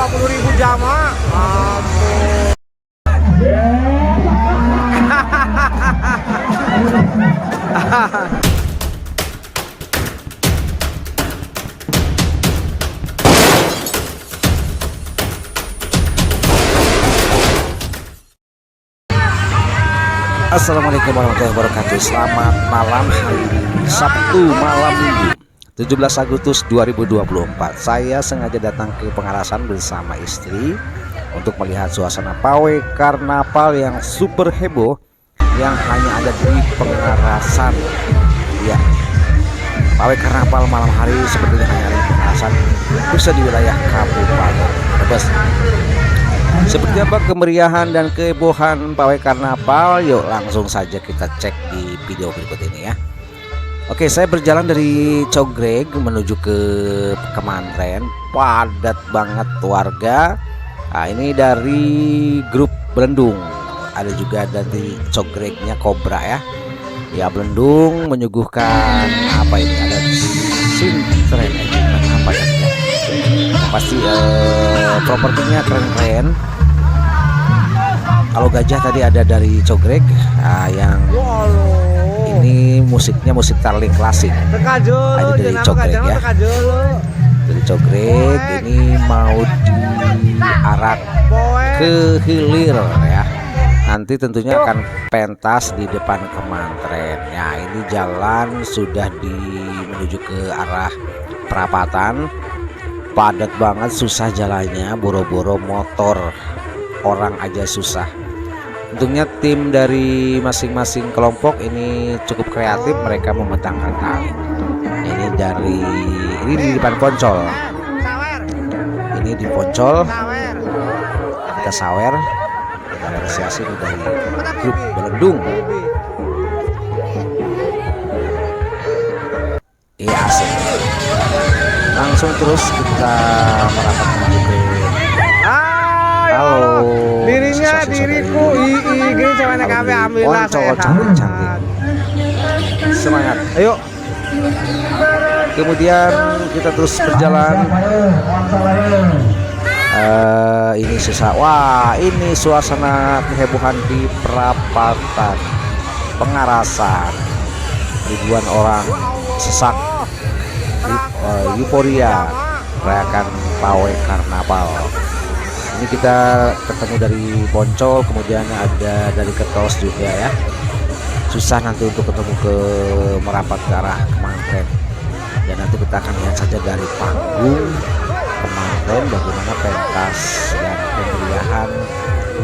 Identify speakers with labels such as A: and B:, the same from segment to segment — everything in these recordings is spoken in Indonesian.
A: 20.000 jamaah. Ampun.
B: Assalamualaikum warahmatullahi wabarakatuh. Selamat malam hari Sabtu malam Minggu 17 Agustus 2024. Saya sengaja datang ke Pengarasan bersama istri untuk melihat suasana pawai karnaval yang super heboh yang hanya ada di Pengarasan. Ya, pawai karnaval malam hari seperti hanya ada di Pengarasan, bisa di wilayah Kabupaten Brebes. Seperti apa kemeriahan dan kehebohan pawai karnaval? Yuk langsung saja kita cek di video berikut ini ya. Oke, saya berjalan dari Cogreg menuju ke Kemantren. Padat banget warga. Nah, ini dari grup Belendung. Ada juga dari Cogregnya Kobra ya. Ya, Belendung menyuguhkan apa ini? Ada sintren apa ya? Pasti propertinya keren-keren. Kalau gajah tadi ada dari Cogreg, yang ini musiknya musik tarling klasik. Ada dari Cogreg ya. Dari Cogreg ini mau diarak ke hilir ya. Nanti tentunya akan pentas di depan Kemantren. Ya, ini jalan sudah menuju ke arah perapatan. Padat banget, susah jalannya, boro-boro motor orang aja susah. Untungnya tim dari masing-masing kelompok ini cukup kreatif, mereka memetangkan tali. Ini di depan Poncol. Ini di Poncol. Kita sawer. Kita apresiasi dari grup Belendung. Iya, asik. Langsung terus kita merapat menuju ke halo
A: diriku gini ceweknya kami ambillah saya
B: cantik semangat, ayo. Kemudian kita terus berjalan. Ini susah. Wah, ini suasana kehebohan di perapatan Pengarasan. Ribuan orang sesak euforia merayakan pawai karnaval. Ini kita ketemu dari Poncol, kemudian ada dari Ketos juga ya. Susah nanti untuk ketemu ke merapat ke arah Kemantren. Dan nanti kita akan lihat saja dari panggung Kemantren bagaimana pentas dan kemeriahan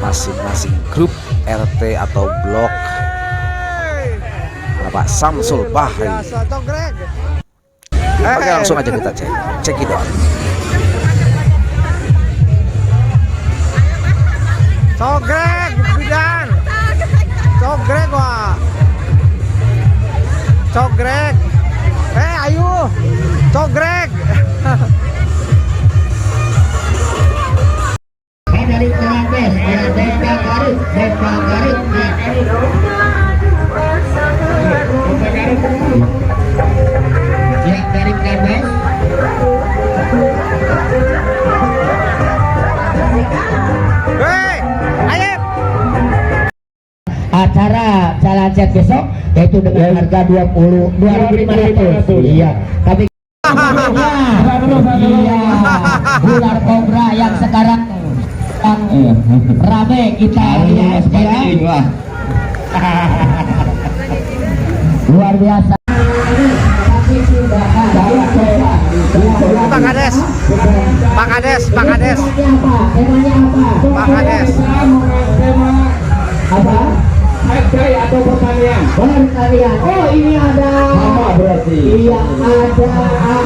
B: masing-masing grup RT atau blok Bapak Samsul Bahri. Oke, langsung aja kita cek it out.
A: Cogreg bidan. Cogreg wah. Cogreg. Ayo. Cogreg.
C: Dari Kelabes ada Depa Garut ya, dari Kelabes. Acara jalan chat besok yaitu dengan harga 2.500. Iya, tapi iya, ular kobra yang sekarang rame kita lihat ya. Luar biasa.
A: Pak Kades.
C: Apa?
D: Ekstrai atau pertanian?
C: Oh, ini ada
D: Sama berarti.
C: Iya, ada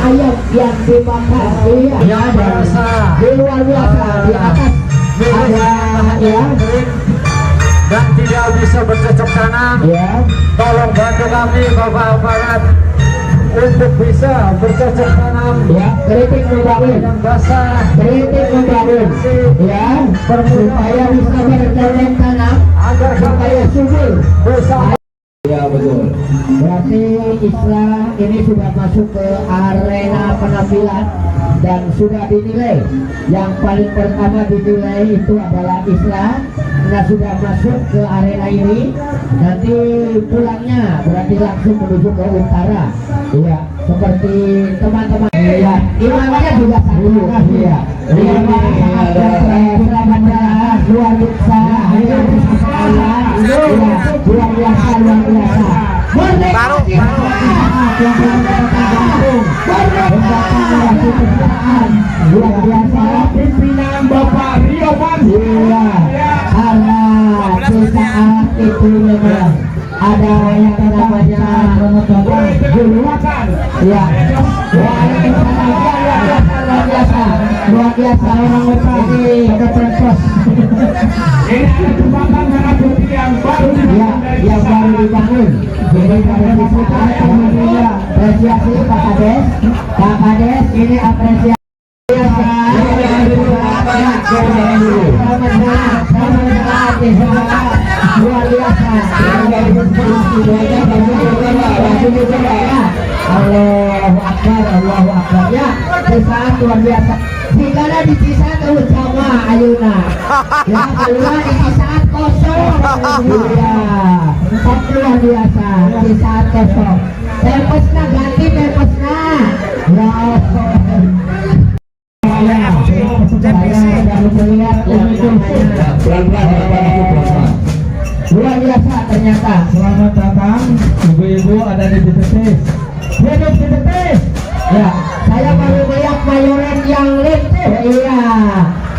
C: ayam yang dimakan. Iya,
D: Yang biasa.
C: luar biasa. Di atas ada ya.
D: Dan tidak bisa bercocok tanam.
C: Ya.
D: Tolong bantu kami Bapak Aparat untuk bisa bercocok tanam.
C: Ya, kritik membangun.
D: Yang basah.
C: Kritik membangun. Ya, supaya bisa bercocok tanam.
D: Agar
C: Supaya subur.
D: bersama.
C: Ya, betul. Berarti Islam ini sudah masuk ke arena penampilan dan sudah dinilai. Yang paling pertama dinilai itu adalah Islam. Nah, sudah masuk ke arena ini, nanti pulangnya berarti langsung menuju ke utara. Iya, seperti teman-teman. Iya, imamnya juga satu. Iya, luar biasa. Luar biasa.
A: Baru.
C: Luar biasa pimpinan Bapak Rio Bandi. Iya, karena saat itu memang ada yang namanya julukan. Ya, luar biasa orang Batak ini ada proses. Ini ada jembatan merah putih yang baru dibangun. Jadi pada kita apresiasi Pak Kades. Pak Kades ini apresiasi. Luar biasa. Allahu Akbar, Allahu Akbar. Ya, saat luar biasa. Jika ada di saat terus sama ayuna. Yang kedua di saat kosong. Ya, luar biasa. Di saat kosong. Tempesna ganti tempesna. Ya. Luar biasa ternyata.
D: Selamat datang ibu-ibu ada di BTT.
C: Hidup BTT. Ya, saya baru melihat mayoran yang lentur. Iya,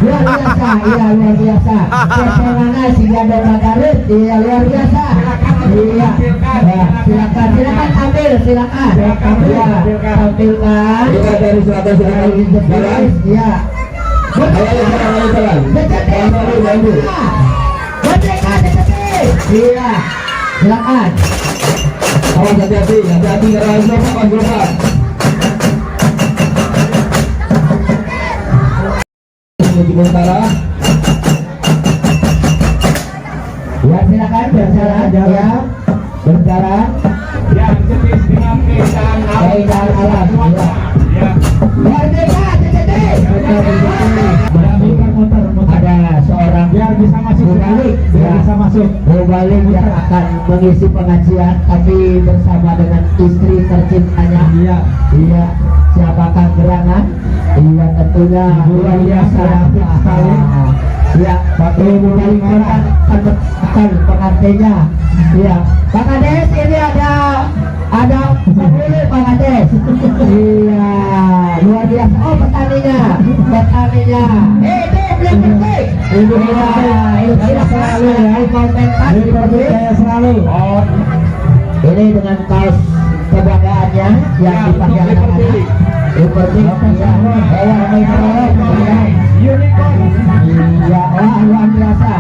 C: luar biasa. Iya, luar biasa. Bagaimana si Gado Garut? Iya, luar biasa. Iya, silakan ambil, silakan. Iya, tampilkan.
D: Kita dari selatan selatan.
C: Iya. Iya, silakan.
D: Awas hati-hati ngerasa Pak Gulpan. Menuju utara.
C: Ya, silakan berjalan ya. Berjalan.
D: Ya, jenis dengan keindahan
C: alam. Ya. Merdeka, TTT. Ada seorang
D: biar bisa masuk
C: mubalik,
D: biar bisa masuk.
C: Mubalik yang akan mengisi pengajian tapi bersama dengan istri tercintanya.
D: Iya.
C: Iya. Siapakah gerangan? Iya, tentunya luar biasa sekali. Ya, Pak Mubalik akan pengantinnya. Iya. Pak Kades, ini ada penghulu Pak Kades. Iya, luar biasa. Oh, petaninya. Beli. Ibu kita selalu ya, komentar saya selalu. Oh, ini dengan kaos kebanggaannya yang dipakai anak-anak. Seperti ya, unicorn. Iya, luar biasa.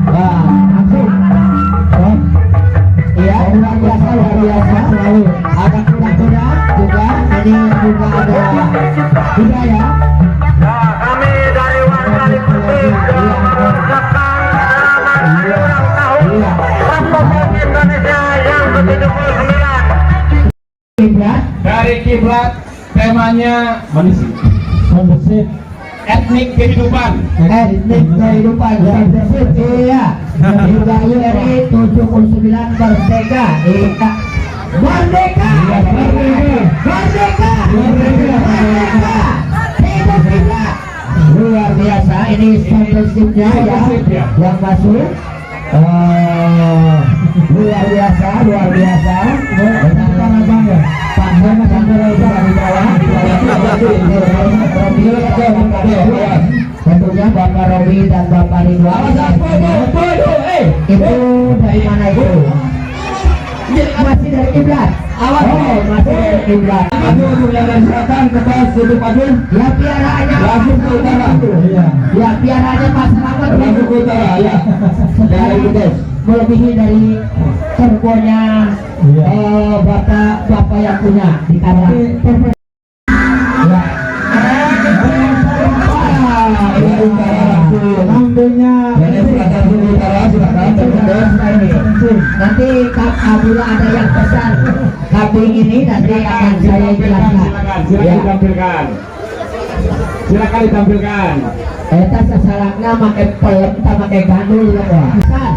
C: Wah, langsung. Iya, luar biasa selalu. Ada kuda-kuda juga. Ini juga ada kuda ya.
D: Kami dari warga Liputin mengucapkan selamat ulang tahun Republik Indonesia yang ke-79. Dari kiblat temanya membersih etnik kehidupan.
C: Iya. Juga URI 79 merdeka. Merdeka. Luar biasa. Ini sponsorshipnya ya yang masuk. Luar biasa. Pak Hemat di bawah. Tentunya Bapak Robi dan Bapak Ridwan. Itu dari mana itu? Masih dari kiblat. Masih dari kiblat.
D: Selatan ke bawah sudut padu.
C: Ya, piaraannya
D: Langsung ke utara.
C: Ya, piaraannya Pak Selamat
D: Langsung ke utara ya. Dari Kudus.
C: melebihi dari serbonya bapak yang punya di kamar. Nanti apabila ada yang pesan kambing ini nanti akan saya jelaskan.
D: Silakan ditampilkan. Silakan ditampilkan.
C: Eta sasalakna make pelem ta make gandul ya wah. Pisan.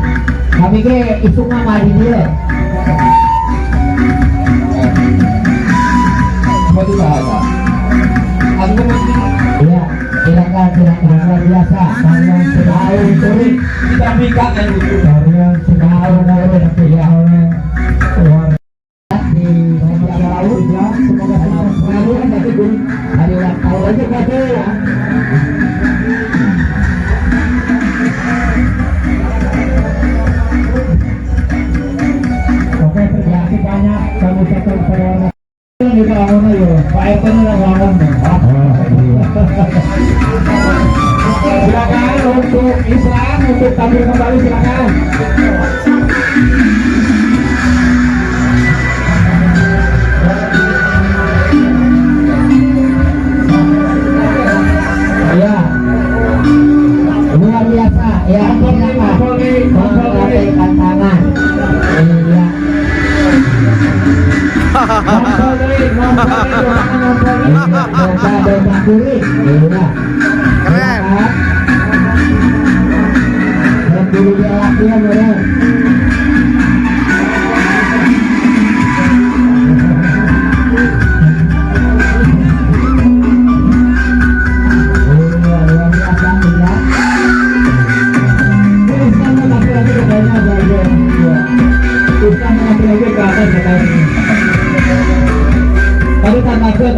C: Kami ge isungna mari dieu.
D: Mau dibahas. Aku
C: Iya, silakan luar biasa. Kalian sedau turik
D: ditampilkan yang lucu.
C: kalian sedau murid ya. Di Jawa ya, semoga selalu nanti hari ulang tahun aja kata ya. Oke, terima kasih banyak. Kami ucapkan pada ini kawan ayo, Pak Eko ini kawan.
D: Silakan untuk Islam untuk tampil kembali silakan.
C: Ya, luar biasa ya. Silakan mengapaikan tangan. Iya. Domba kulit. Iya.
A: Keren.
C: Dan dulu dia latihan ya. Luar biasa ya.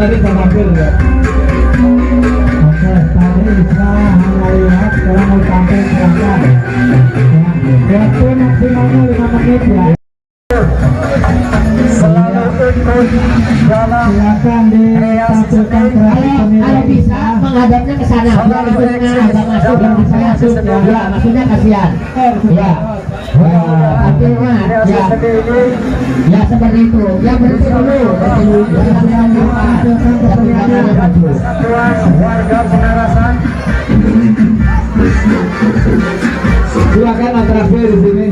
D: Tadi tampil ya.
C: Oke, tadi bisa melihat sekarang mau tampil silahkan. Waktu maksimalnya 5 menit ya.
D: Selalu ikut dalam
C: Silakan ditampilkan kalau bisa menghadapnya ke sana biar ikutnya agak masuk yang bisa masuk ya maksudnya kasihan ya tampilnya ya ya seperti itu ya berhenti dulu
D: Satuan warga Penarasan. Silakan atraksi di sini.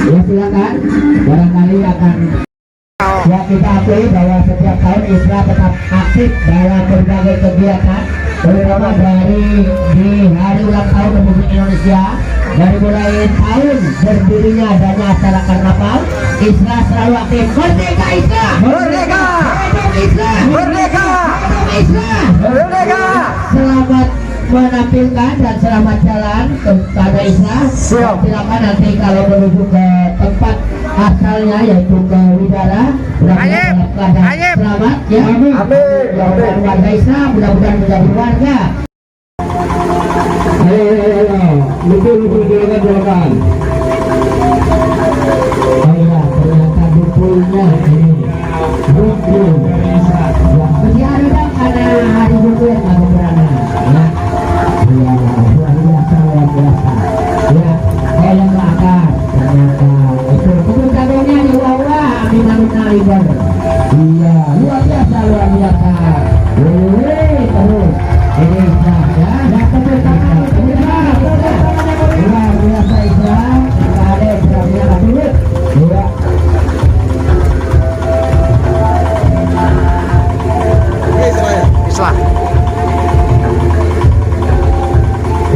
C: ya silakan barangkali akan ya kita akui bahwa setiap tahun ISRA tetap aktif dalam berbagai kegiatan terutama dari di hari ulang tahun Republik Indonesia. Dari mulai tahun berdirinya adanya acara karnaval, ISRA selalu aktif. Merdeka ISRA!
A: Merdeka!
C: Hidup ISRA!
A: Merdeka!
C: Hidup ISRA!
A: Merdeka!
C: Selamat menampilkan dan selamat jalan kepada ISRA.
D: Siap.
C: Silakan nanti kalau menuju ke tempat asalnya yaitu ke Widara. Mudah-mudahan dalam keadaan
A: Ayep.
C: selamat ya.
D: Amin.
C: Mudah-mudahan warga ISRA mudah-mudahan menjadi warga.
D: Ayo, lumpur silakan.
C: Oh iya, ternyata dukungnya ini dukung. Ya, masih ada karena hari dukung yang nggak berana. Ya, iya, luar biasa, luar biasa. Ya, saya melakar ternyata itu kebutuhannya di bawah Aminah Libar. Iya, luar biasa, luar biasa. Terus ini saja. Ya, kebutuhan luar biasa Islam. Kita ada Islamnya dulu. Ya.
A: Islam.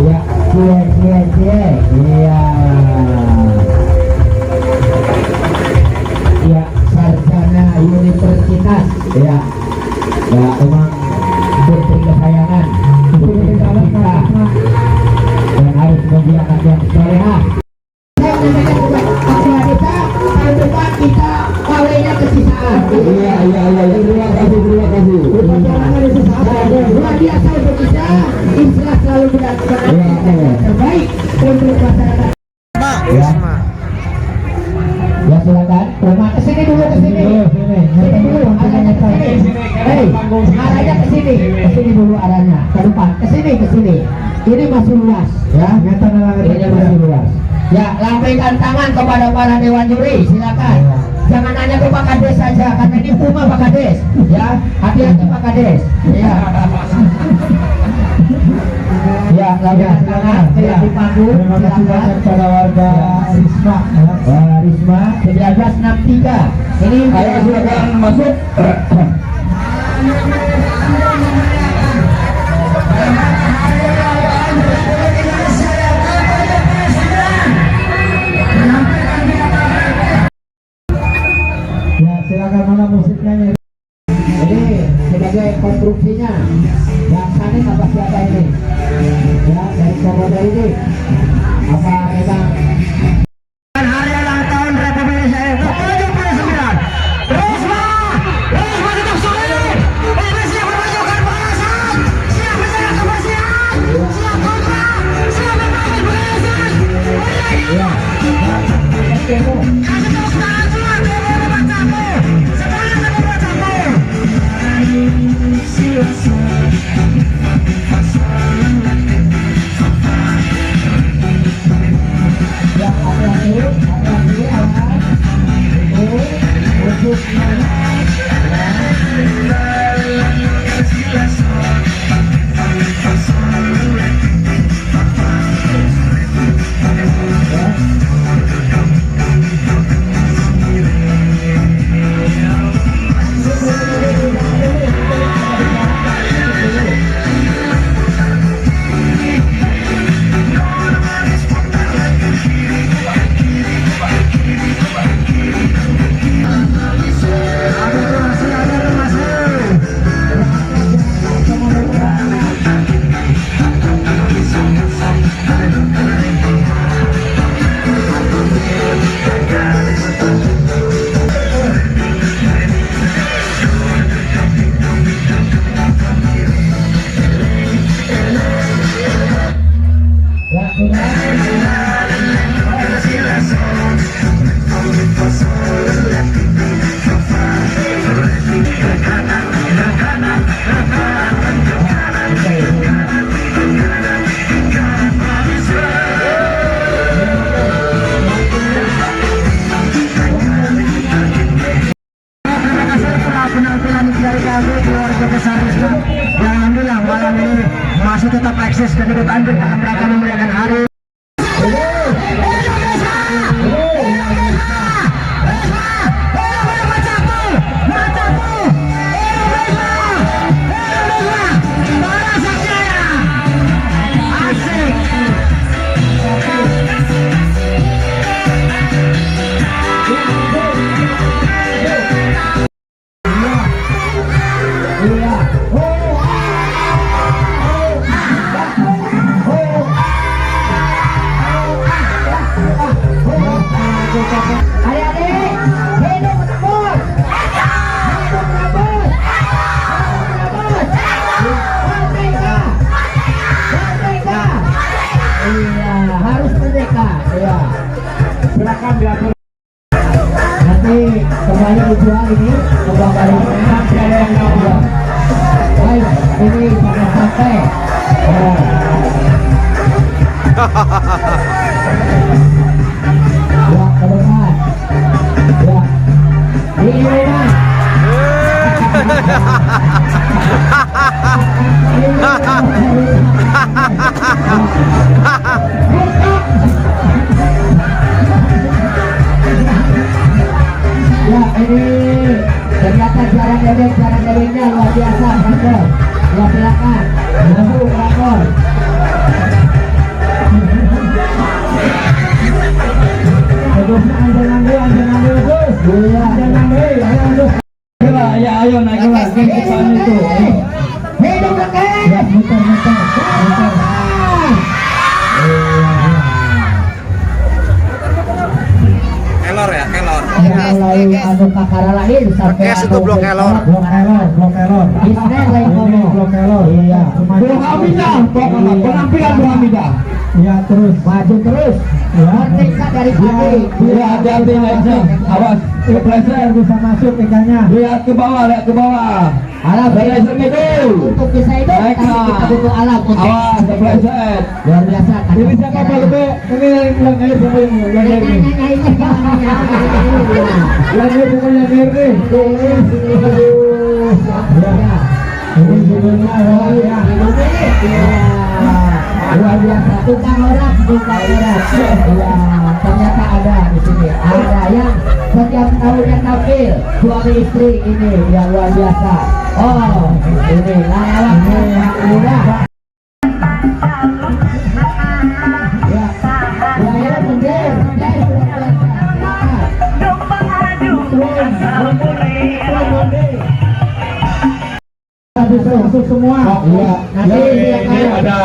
C: Ya, cie. Iya. Ya, sarjana universitas. Ya. Ya, memang putri kesayangan. Putri kita. Dan harus menjadi anak yang solehah. Tahun depan kita kawinnya kesisaan.
D: Iya. Terima kasih.
C: Luar biasa untuk kita. ISRA selalu benar-benar yang terbaik untuk masyarakat. Ya. Ya silakan. Rumah kesini dulu kesini. Sini dulu arahnya kesini. Hei, arahnya kesini dulu arahnya. Ke depan. Kesini. Ini masih luas. Ya. Ini masih luas. Ya, lambaikan tangan kepada para dewan juri. Silakan. Jangan hanya ke Pak Kades saja, karena ini Puma Pak Kades. Ya, hati-hati Pak Kades. Ya. Ya, lambaikan tangan. Ya, dipandu.
D: Terima kasih banyak pada warga Risma.
C: Risma 1963. Ini
D: Ayo silakan masuk. Ya, silakan mana musiknya ya.
C: Ini sebagai konstruksinya yang sana apa siapa ini? Ya, dari Komodo ini apa memang
D: Hari ulang tahun Republik Indonesia ke-79. Risma tetap solid. Ini siap memajukan barisan, siap menjaga kebersihan, siap kompak, siap membangun barisan.
C: ya,
D: Kasih tepuk tangan semua, biar bacamu. Semuanya tepuk bacamu.
C: ya hati-hati awas. Itu untuk
D: penampilan dari kami keluarga besar Risma yang alhamdulillah malam ini masih tetap eksis dan ikut andil dalam rangka memeriahkan hari silakan diatur.
C: nanti kembali dijual ini kembali sampai ada yang tahu ya. Baik, ini jangan sampai ya ke depan ya ini memang ya ini ternyata cara debeknya luar biasa Franco. Ya silakan masuk Franco.
D: Ya ayo naik kelas ke depan itu.
C: Hidup lagi.
D: Ya muter.
B: Kelor ya, kelor.
C: Mulai anu kakara lahir sampai
B: Kes itu blok kelor.
D: Blok error.
C: Isne lain ngomong.
D: Blok error.
C: Iya.
D: Blok Hamidah, pokoknya penampilan Blok Hamidah. Ya terus.
C: Maju terus.
D: Ya.
C: Merdeka dari tadi.
D: Ya hati-hati naiknya. Awas, kepleset bisa masuk ikannya. Lihat ke bawah.
C: Alam
D: Kepleset itu.
C: untuk bisa hidup tapi kita butuh alam untuk
D: Awas, kepleset.
C: luar biasa kan.
D: Ini siapa Pak Lebek? Ini yang bilang air sama yang bilang air nih. Yang air sama yang air nih. Ini sebenarnya ya.
C: Luar biasa, tukang orang. Ya, ternyata ada di sini. Ada yang setiap tahunnya tampil suami istri ini yang luar biasa. Oh, ini lawan yang muda. Ya, ya mundur.
D: Masuk semua.
C: Iya, nanti
D: Ini ada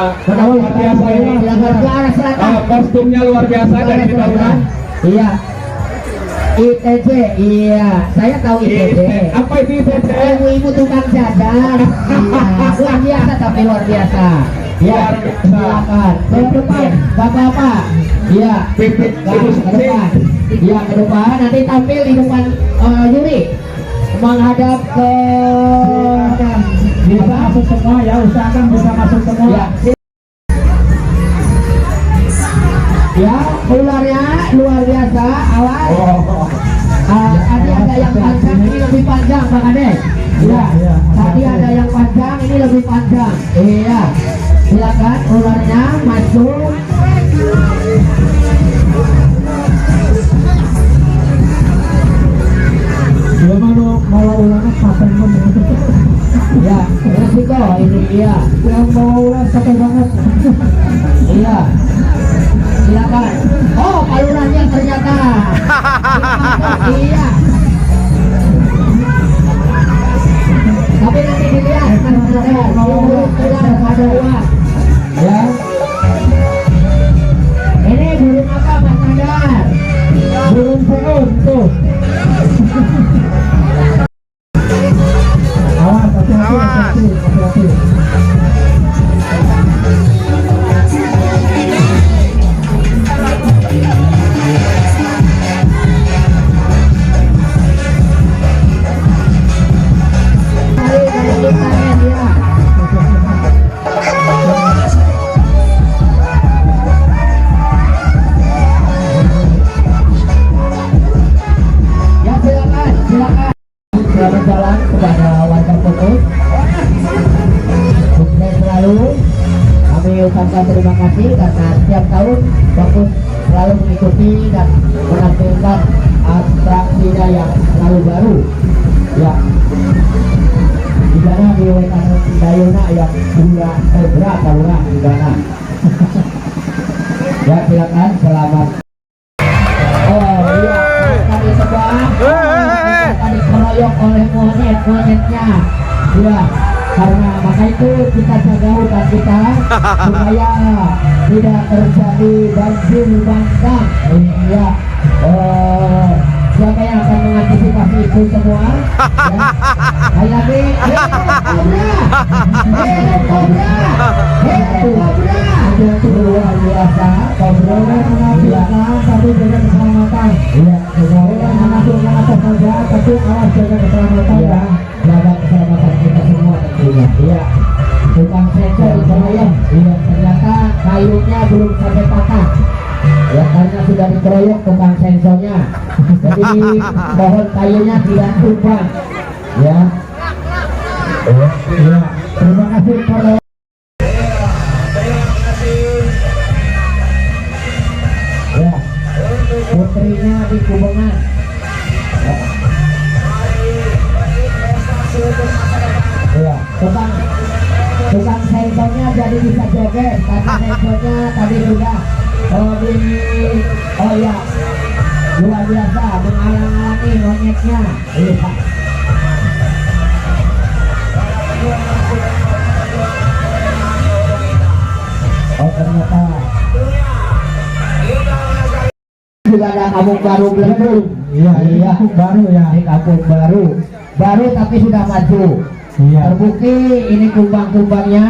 D: luar biasa ini.
C: silakan ke arah selatan.
D: Kostumnya luar biasa dari kita udah.
C: Iya. ITJ, iya, saya tahu ITJ.
D: Apa itu ITJ?
C: Ibu tukang jajan. Iya, luar biasa tapi luar biasa. Ya, silakan. Ke depan, bapak-bapak. Iya,
D: Pipit
C: ke depan. Iya, ke depan. Nanti tampil di depan juri. Menghadap ke
D: Bisa masuk semua ya, usahakan bisa masuk semua.
C: ya. Ya, ularnya luar biasa. Awas.
D: Oh.
C: Tadi ada yang panjang, ini lebih panjang, Bang Ade. Iya.
D: Iya.
C: Tadi ada yang panjang, ini lebih panjang. Iya. Silakan ularnya masuk.
D: Dia mau ulangnya paten pun.
C: Ya, resiko ini iya.
D: Yang mau ulang capek banget.
C: Iya. Silakan. Oh, palurannya ternyata. Iya. Tapi nanti dilihat kan ada uang. Ya. Ini burung apa Mas Nadar?
D: Burung seun tuh. Awas, hati-hati.
C: Ya silakan, silakan. Selamat jalan kepada warga Potos. Sukses selalu. Kami ucapkan terima kasih karena setiap tahun Potos selalu mengikuti dan menampilkan atraksinya yang selalu baru. Ya. Di sana di Wetan Dayuna yang berapa lurah di sana. Ya silakan, selamat. Oh iya, kami sebuah tadi keroyok oleh monyetnya. Iya, karena maka itu kita jaga hutan kita supaya tidak terjadi banjir bandang. Iya. Siapa yang akan mengantisipasi itu semua? Ya. Sekali lagi, Kobra, Kobra, itu luar biasa. Kobra menampilkan tapi jaga keselamatan. Iya, jangan menampilkan apa saja, tapi awas jaga keselamatan ya. Jaga keselamatan kita semua tentunya. Iya. Tukang sensor dikeroyok. Iya, ternyata kayunya belum sampai patah. Ya karena sudah dikeroyok tukang sensornya. Jadi pohon kayunya tidak tumbang. Ya.
D: Iya. Terima kasih kalau
C: Ya. Putrinya di Kubengan. Ya. Tukang sensornya jadi bisa joget karena sensornya tadi sudah oh ya luar biasa menghalang-halangi monyetnya. Iya. Oh ternyata juga ada kampung baru Belendung.
D: Iya, baru ya.
C: Ini kampung baru tapi sudah maju.
D: Iya.
C: Terbukti ini kumbang-kumbangnya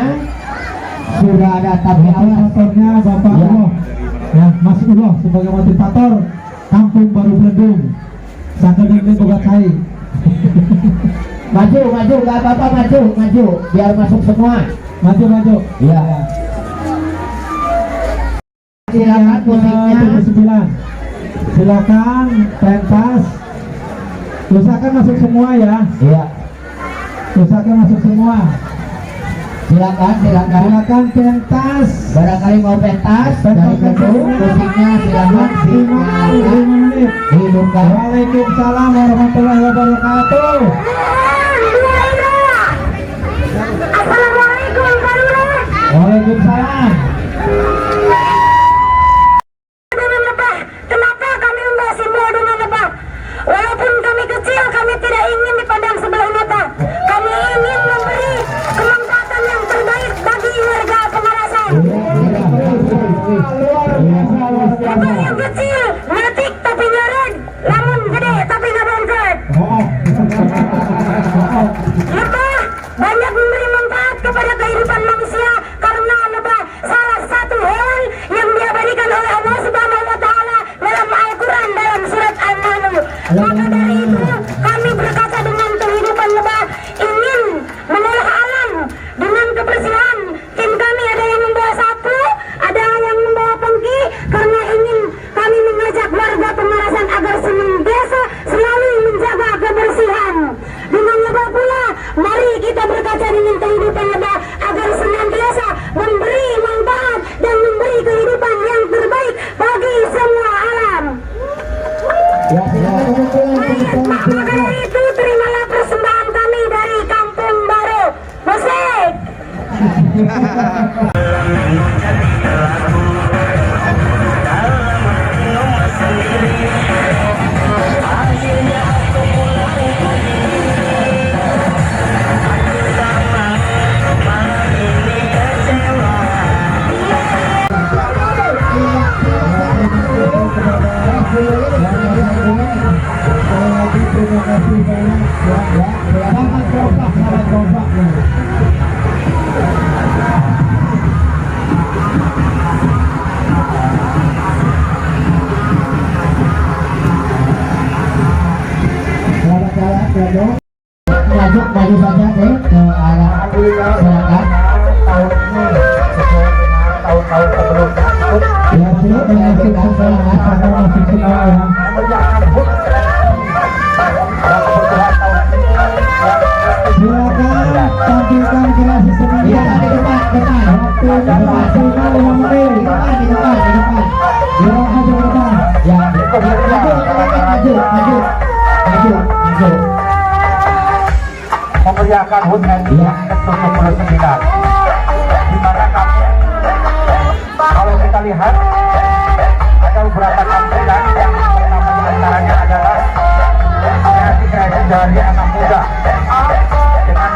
C: sudah ada tapi awas.
D: Motornya Bapak
C: Ya.
D: Uloh. Ya, Mas Uloh sebagai motivator Kampung Baru Belendung. Sakadeng boga cai.
C: Maju, nggak apa-apa maju, biar masuk semua.
D: Maju.
C: Iya. Silakan musiknya.
D: 79. Silakan pentas. Usahakan masuk semua ya.
C: Iya.
D: Usahakan masuk semua.
C: Silakan.
D: Silakan pentas.
C: Barangkali mau pentas dari gedung musiknya silakan
D: Maksimal 5
C: silakan
D: menit.
C: hidupkan.
D: Waalaikumsalam warahmatullahi wabarakatuh.
C: Waalaikumsalam.
E: Dengan lebah. Kenapa kami membahas semua dengan lebah? Walaupun kami kecil, kami tidak ingin dipandang sebelah mata. Kami ingin memberi kemanfaatan yang terbaik bagi warga Pengarasan. Lebah yang kecil, ngetik tapi nyared, lamun gede tapi nggak bongkar. Lebah banyak memberi manfaat kepada kehidupan manusia karena lebah salah satu hewan yang diabadikan oleh Allah Subhanahu wa Ta'ala dalam Al-Quran dalam surat Al-Naml. Maka dari itu kami berkata dengan kehidupan lebah ingin mengolah alam dengan kebersihan. Tim kami ada yang membawa sapu, ada yang membawa pengki karena ingin kami mengajak warga Pengarasan agar senantiasa selalu menjaga kebersihan. Dengan lebah pula, mari kita berkaca dengan kehidupan lebah agar senantiasa memberi manfaat dan memberi kehidupan yang terbaik bagi semua alam. Maka dari itu terimalah persembahan kami dari Kampung Baru. Musik.
C: Lanjut maju saja deh ke arah silakan.
D: Tahun-tahun sebelumnya
C: Ya siap dengan semangat karena masih sekolah ya. Silakan tampilkan kelas seni. Ya di depan. Ya maju.
D: Memeriahkan HUT RI yang ke-79, di mana kami, kalau kita lihat ada beberapa tampilan yang pertama diantaranya adalah kreasi dari anak muda dengan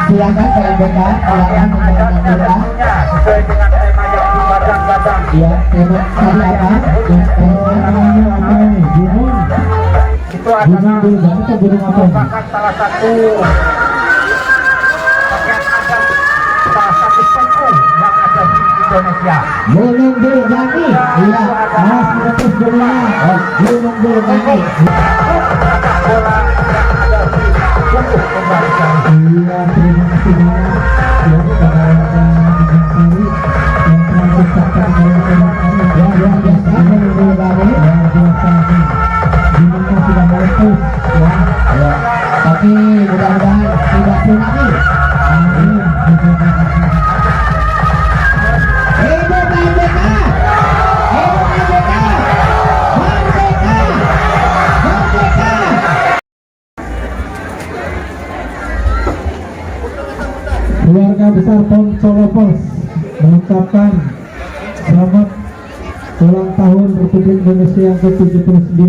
C: Silakan KLBK, silakan untuk menampilkan.
D: sesuai dengan tema yang digadang-gadang.
C: Ya, tema tadi apa? Namanya apa ini? Gunung.
D: Itu adalah merupakan salah satu bagian adat, salah satu suku yang ada di Indonesia.
C: Gunung Bulgani. Iya, Mas Letus Dunia. Gunung Bulgani.
D: Bola yang ada di tubuh Indonesia.
C: Iya, terima kasih banyak. Ya, kepada warga Sari yang telah menciptakan tema ini. Ya, biasa. Gunung Bulgani. Luar biasa. Gunungnya sudah meletus. Ya. Tapi mudah-mudahan tidak tsunami. Amin. Hidup KLBK. Merdeka. Keluarga besar POM Solo Pos mengucapkan selamat ulang tahun Republik Indonesia yang ke-79.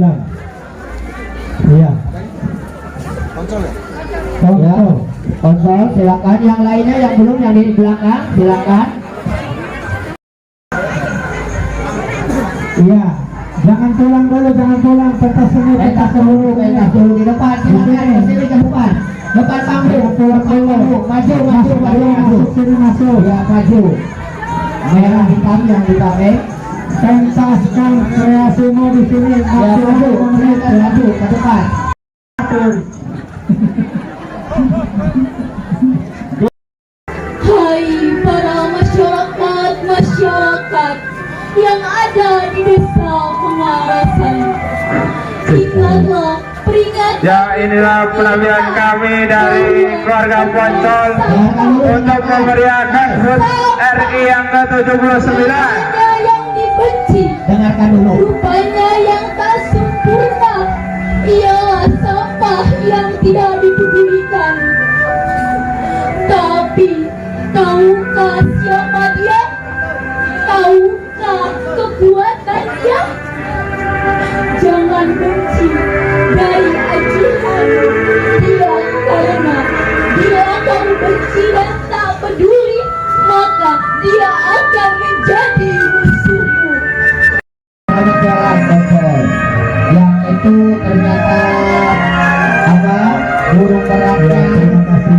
C: Iya. Konsol, silakan. Yang lainnya yang belum, yang di belakang, silakan. Iya. Jangan pulang dulu, pentas dulu di depan, silakan. Kesini ke depan. Depan panggung, maju. Sini masuk. Ya, maju. Merah hitam yang dipakai. Pentaskan kreasimu di sini. Ya, maju ke depan.
F: Hai para masyarakat yang ada di desa Pengarasan, ingatlah peringatan.
D: Ya, inilah penampilan kami dari keluarga Poncol untuk memeriahkan HUT RI yang ke-79.
F: Rupanya yang dibenci,
C: Dengarkan dulu.
F: rupanya yang tak sempurna, ialah sampah yang tidak dipedulikan. Tapi tahukah Ya, jangan benci dari ajihan dia, karena bila kamu benci dan tak peduli, maka dia akan menjadi musuhmu.
C: Banyak jalan betul. Yang itu ternyata apa? Burung meraknya. Terima kasih.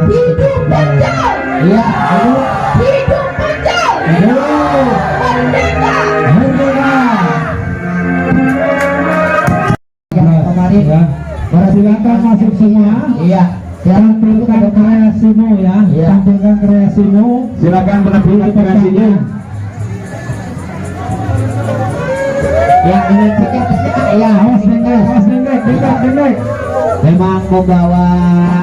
F: Hidup panjang,
C: Iya, ayo.
F: hidup panjang, merdeka.
C: Yang kemarin silakan masuk semua. Iya. Tampilkan kreasimu ya. Tampilkan kreasimu. Silakan menampilkan kreasinya. Ya, ini tiket. Ya, host dendek. Memang membawa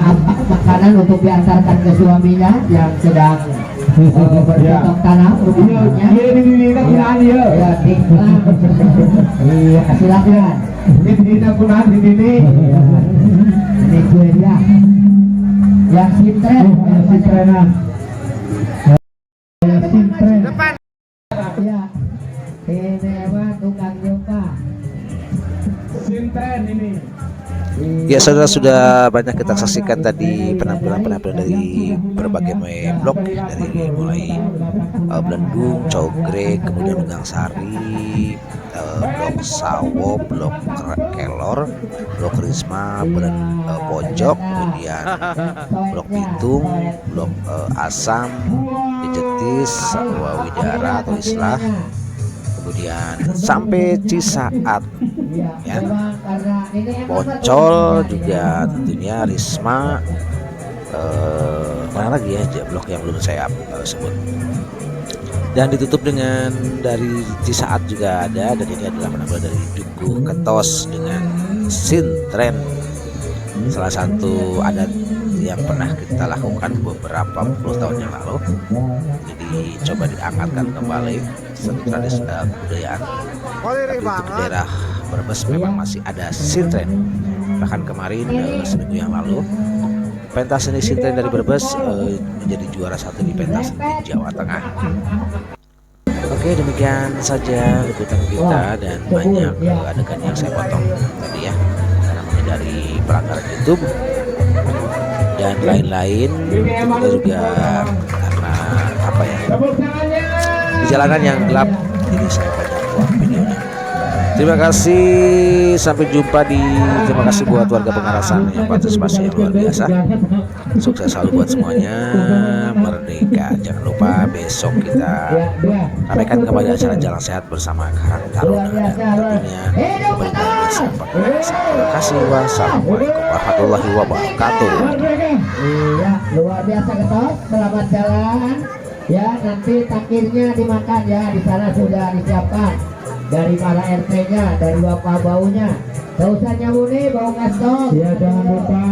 C: apa makanan untuk diantarkan ke suaminya yang sedang bercocok tanam rupanya. Iya, diklat. Iya, silakan. Ini dia. Yang sintren.
A: Depan.
C: Ya. Ini apa tukang jumpa. Sintren ini.
B: Ya saudara, sudah banyak kita saksikan tadi penampilan-penampilan dari berbagai blok, dari mulai Belendung, Cogrek, kemudian Unggang Sari, blok Sawo, blok Kelor, blok Risma, Pojok, kemudian blok Pitung, blok Asam, Jetis, Widara atau Islah, kemudian sampai Cisaat ya, Poncol juga tentunya, Risma, mana lagi ya blok yang belum saya sebut, dan ditutup dengan dari Cisaat juga ada, dan ini adalah penampilan dari Dukuh Ketos dengan sintren, salah satu adat yang pernah kita lakukan beberapa puluh tahun yang lalu. Jadi coba diangkatkan kembali satu tradisi kebudayaan. Tapi untuk daerah Brebes memang masih ada sintren. Bahkan kemarin seminggu yang lalu pentas seni sintren dari Brebes menjadi juara satu di pentas seni Jawa Tengah. Oke, demikian saja liputan kita, dan banyak adegan yang saya potong tadi ya, karena menghindari pelanggaran YouTube dan lain-lain. Kita juga karena apa ya, di jalanan yang gelap, jadi saya banyak buat videonya. Terima kasih, sampai jumpa terima kasih buat warga Pengarasan yang partisipasi yang luar biasa. Sukses selalu buat semuanya, merdeka. Jangan lupa besok kita ramaikan kembali acara Jalan Sehat bersama Karang Taruna, dan tentunya pemerintahan desa Pengarasan. Terima kasih, wassalamualaikum warahmatullahi wabarakatuh.
C: Iya, luar biasa Ketos, selamat jalan. Ya, nanti takirnya dimakan ya, di sana sudah disiapkan dari para RT-nya, dari bapak baunya. Gak usah nyambung nih, bau kastok. Ya, jangan lupa.